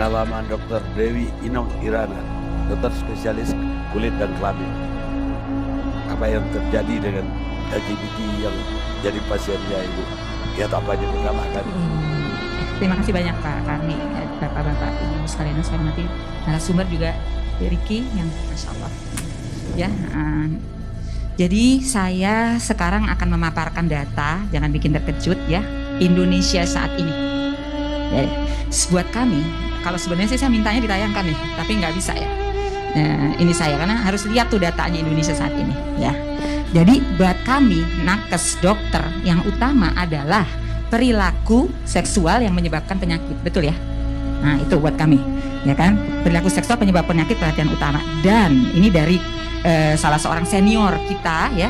pengalaman Dr. Dewi Inong Irana, dokter spesialis kulit dan kelamin. Apa yang terjadi dengan LGBT yang jadi pasiennya Ibu? Lihat apa aja pertama kali. Terima kasih banyak Pak Karni, Bapak-bapak Ibu sekalian saya hormati, narasumber juga Ricky yang Masya Allah. Ya, jadi saya sekarang akan memaparkan data, jangan bikin terkejut ya, Indonesia saat ini. Ya, buat kami, kalau sebenarnya sih saya mintanya ditayangkan nih, tapi nggak bisa ya. Ini saya karena harus lihat tuh datanya Indonesia saat ini ya. Jadi buat kami nakes dokter yang utama adalah perilaku seksual yang menyebabkan penyakit, betul ya? Nah itu buat kami, ya kan? Perilaku seksual penyebab penyakit perhatian utama. Dan ini dari salah seorang senior kita ya,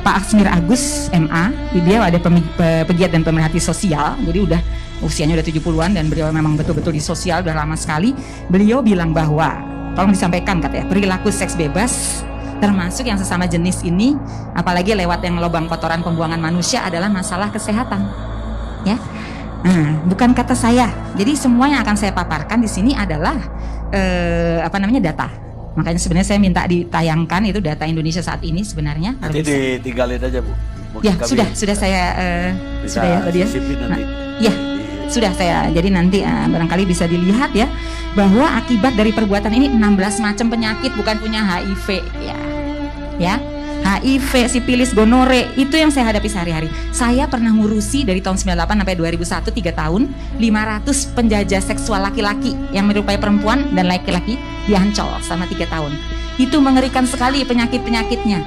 Pak Aksmir Agus MA. Dia ada pegiat dan pemerhati sosial, jadi udah usianya udah 70-an dan beliau memang betul-betul di sosial udah lama sekali. Beliau bilang bahwa, tolong disampaikan katanya, perilaku seks bebas termasuk yang sesama jenis ini, apalagi lewat yang lubang kotoran pembuangan manusia adalah masalah kesehatan, ya. Nah, bukan kata saya. Jadi semua yang akan saya paparkan di sini adalah data. Makanya sebenarnya saya minta ditayangkan itu data Indonesia saat ini sebenarnya. Nanti ditinggalin aja Bu. Ya sudah saya sudah ya tadi ya. Nah, ya sudah saya. Jadi nanti barangkali bisa dilihat ya bahwa akibat dari perbuatan ini 16 macam penyakit, bukan punya HIV ya. HIV, sipilis, gonore, itu yang saya hadapi sehari-hari. Saya pernah ngurusi dari tahun 98 sampai 2001, 3 tahun, 500 penjajah seksual laki-laki yang menyerupai perempuan dan laki-laki di Ancol selama 3 tahun. Itu mengerikan sekali penyakit-penyakitnya.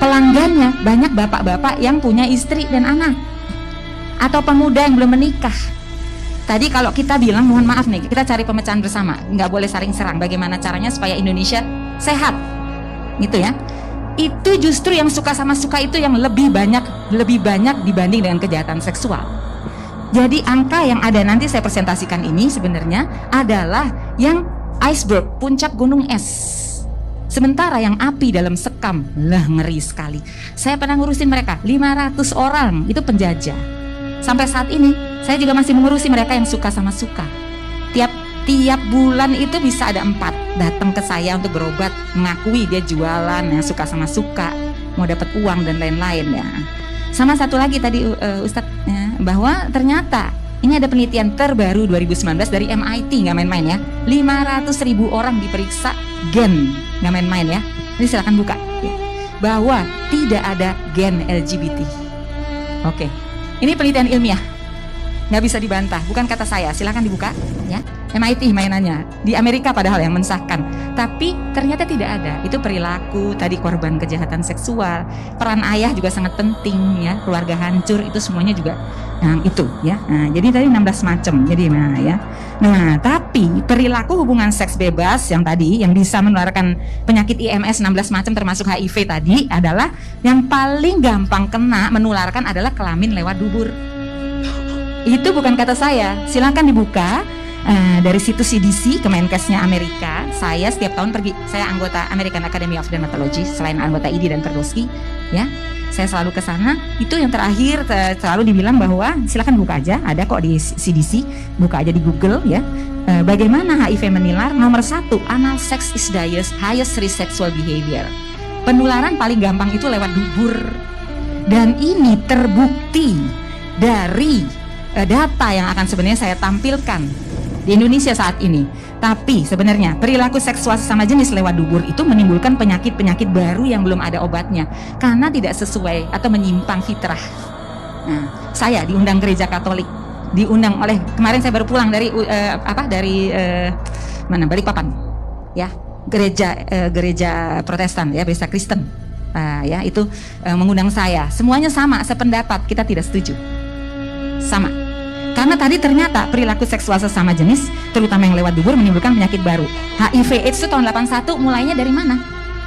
Pelanggannya banyak bapak-bapak yang punya istri dan anak, atau pemuda yang belum menikah. Tadi kalau kita bilang, mohon maaf nih, kita cari pemecahan bersama, nggak boleh saling serang. Bagaimana caranya supaya Indonesia sehat, gitu ya? Itu justru yang suka sama suka itu yang lebih banyak dibanding dengan kejahatan seksual. Jadi angka yang ada nanti saya presentasikan ini sebenarnya adalah yang iceberg, puncak gunung es. Sementara yang api dalam sekam, lah ngeri sekali. Saya pernah ngurusin mereka 500 orang, itu penjajah. Sampai saat ini saya juga masih mengurusi mereka yang suka sama suka. Tiap bulan itu bisa ada 4 datang ke saya untuk berobat, mengakui dia jualan, yang suka sama suka, mau dapat uang dan lain-lain ya. Sama satu lagi tadi Ustadz ya, bahwa ternyata ini ada penelitian terbaru 2019 dari MIT, nggak main-main ya. 500.000 orang diperiksa gen, nggak main-main ya. Ini silakan buka ya. Bahwa tidak ada gen LGBT. Oke, ini penelitian ilmiah, nggak bisa dibantah, bukan kata saya. Silakan dibuka ya. MIT mainannya di Amerika padahal yang mensahkan, tapi ternyata tidak ada. Itu perilaku tadi korban kejahatan seksual, peran ayah juga sangat penting ya, keluarga hancur itu semuanya juga itu ya. Nah, jadi tadi 16 macam. Jadi ya. Nah, tapi perilaku hubungan seks bebas yang tadi yang bisa menularkan penyakit IMS 16 macam termasuk HIV tadi adalah yang paling gampang kena menularkan adalah kelamin lewat dubur. Itu bukan kata saya. Silakan dibuka. Dari situs CDC, Kemenkesnya Amerika. Saya setiap tahun pergi, saya anggota American Academy of Dermatology, selain anggota ID dan Perdoski ya, saya selalu ke sana. Itu yang terakhir selalu dibilang bahwa silakan buka aja, ada kok di CDC, buka aja di Google ya. Bagaimana HIV menular? Nomor 1, anal sex is the highest risk sexual behavior. Penularan paling gampang itu lewat dubur. Dan ini terbukti dari data yang akan sebenarnya saya tampilkan di Indonesia saat ini. Tapi sebenarnya perilaku seksual sesama jenis lewat dubur itu menimbulkan penyakit-penyakit baru yang belum ada obatnya karena tidak sesuai atau menyimpang fitrah. Nah, saya diundang gereja Katolik, diundang oleh, kemarin saya baru pulang dari Balikpapan ya, gereja Protestan ya, gereja Kristen ya, itu mengundang saya. Semuanya sama, sependapat, kita tidak setuju. Sama. Karena tadi ternyata perilaku seksual sesama jenis, terutama yang lewat dubur, menimbulkan penyakit baru. HIV AIDS itu tahun 81 mulainya dari mana?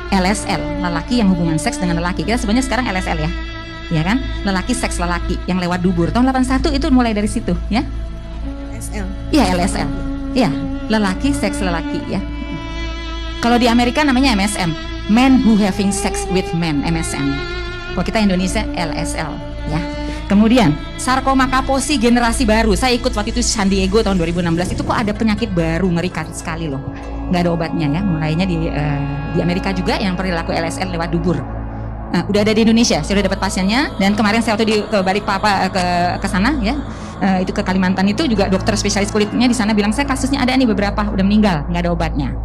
LSL, lelaki yang hubungan seks dengan lelaki. Kita sebenarnya sekarang LSL ya kan? Lelaki seks lelaki yang lewat dubur. Tahun 81 itu mulai dari situ ya. LSL. Iya LSL. Iya, lelaki seks lelaki ya. Kalau di Amerika namanya MSM, Men Who Having Sex with Men, MSM. Kalau kita Indonesia LSL ya. Kemudian sarkoma Kaposi generasi baru. Saya ikut waktu itu San Diego tahun 2016. Itu kok ada penyakit baru, ngerikan sekali loh. Nggak ada obatnya ya. Mulainya di Amerika juga yang perilaku LSL lewat dubur. Udah ada di Indonesia. Saya udah dapat pasiennya. Dan kemarin saya waktu ke Balikpapan ke sana ya. Itu ke Kalimantan itu juga dokter spesialis kulitnya di sana bilang saya kasusnya ada nih beberapa udah meninggal, nggak ada obatnya.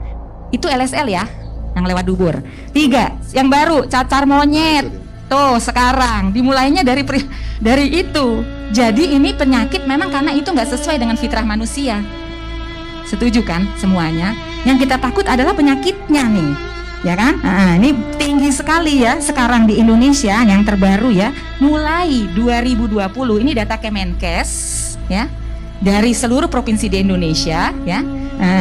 Itu LSL ya, yang lewat dubur. 3, yang baru cacar monyet. Tuh sekarang dimulainya dari itu. Jadi ini penyakit memang karena itu nggak sesuai dengan fitrah manusia. Setuju kan semuanya? Yang kita takut adalah penyakitnya nih, ya kan? Nah, ini tinggi sekali ya sekarang di Indonesia yang terbaru ya. Mulai 2020 ini data Kemenkes ya dari seluruh provinsi di Indonesia ya.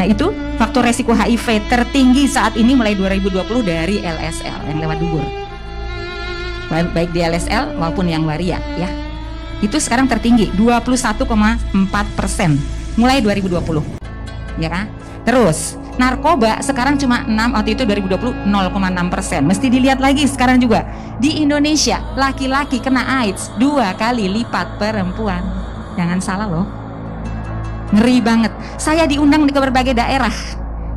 Itu faktor resiko HIV tertinggi saat ini mulai 2020 dari LSL yang lewat dubur. Baik di LSL maupun yang waria ya. Itu sekarang tertinggi 21,4% mulai 2020. Ya kan? Terus narkoba sekarang cuma 6, waktu itu 2020 0,6%. Mesti dilihat lagi sekarang juga. Di Indonesia laki-laki kena AIDS 2 kali lipat perempuan. Jangan salah loh. Ngeri banget. Saya diundang ke berbagai daerah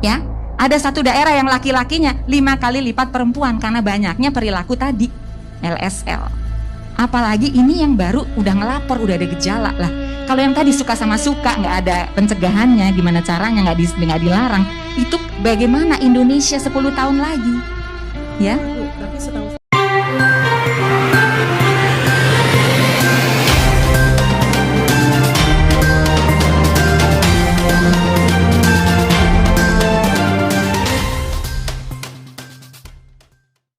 ya. Ada satu daerah yang laki-lakinya 5 kali lipat perempuan karena banyaknya perilaku tadi LSL. Apalagi ini yang baru udah ngelapor, udah ada gejala lah. Kalau yang tadi suka sama suka, nggak ada pencegahannya, gimana caranya, nggak dilarang. Itu bagaimana Indonesia 10 tahun lagi? Ya. Tapi setahu